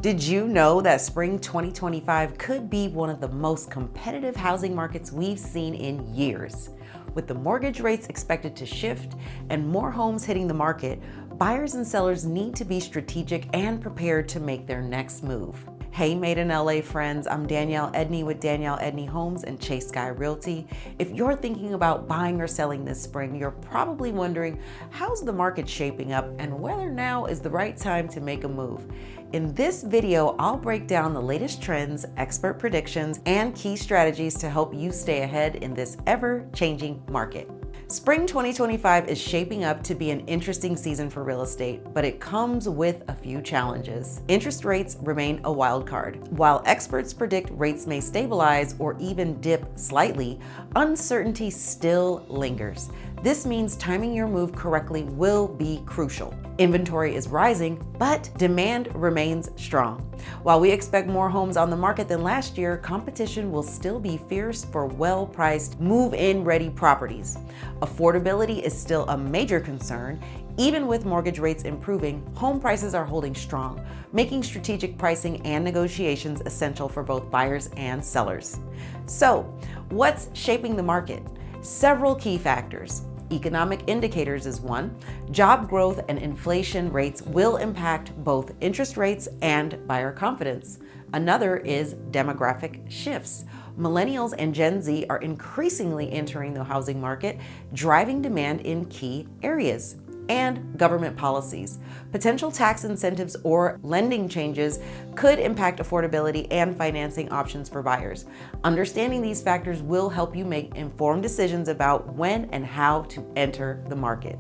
Did you know that spring 2025 could be one of the most competitive housing markets we've seen in years? With the mortgage rates expected to shift and more homes hitting the market, buyers and sellers need to be strategic and prepared to make their next move. Hey, Made in LA friends, I'm Danielle Edney with Danielle Edney Homes and Chase Sky Realty. If you're thinking about buying or selling this spring, you're probably wondering, how's the market shaping up and whether now is the right time to make a move? In this video, I'll break down the latest trends, expert predictions, and key strategies to help you stay ahead in this ever-changing market. Spring 2025 is shaping up to be an interesting season for real estate, but it comes with a few challenges. Interest rates remain a wild card. While experts predict rates may stabilize or even dip slightly, uncertainty still lingers. This means timing your move correctly will be crucial. Inventory is rising, but demand remains strong. While we expect more homes on the market than last year, competition will still be fierce for well-priced, move-in ready properties. Affordability is still a major concern. Even with mortgage rates improving, home prices are holding strong, making strategic pricing and negotiations essential for both buyers and sellers. So, what's shaping the market? Several key factors. Economic indicators is one. Job growth and inflation rates will impact both interest rates and buyer confidence. Another is demographic shifts. Millennials and Gen Z are increasingly entering the housing market, driving demand in key areas. And government policies. Potential tax incentives or lending changes could impact affordability and financing options for buyers. Understanding these factors will help you make informed decisions about when and how to enter the market.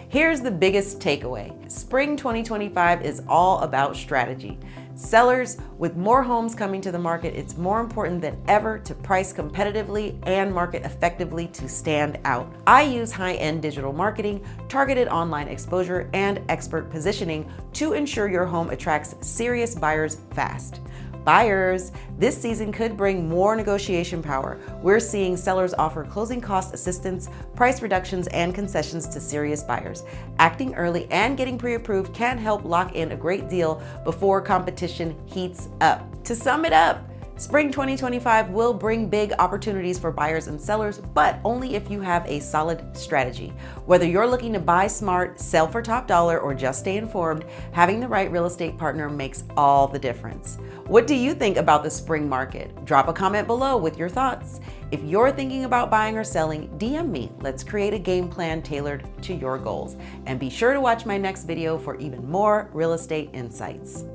Here's the biggest takeaway. Spring 2025 is all about strategy. Sellers, with more homes coming to the market, it's more important than ever to price competitively and market effectively to stand out. I use high-end digital marketing, targeted online exposure, and expert positioning to ensure your home attracts serious buyers fast. Buyers, this season could bring more negotiation power. We're seeing sellers offer closing cost assistance, price reductions, and concessions to serious buyers. Acting early and getting pre-approved can help lock in a great deal before competition heats up. To sum it up, Spring 2025 will bring big opportunities for buyers and sellers, but only if you have a solid strategy. Whether you're looking to buy smart, sell for top dollar, or just stay informed, having the right real estate partner makes all the difference. What do you think about the spring market? Drop a comment below with your thoughts. If you're thinking about buying or selling, DM me. Let's create a game plan tailored to your goals. And be sure to watch my next video for even more real estate insights.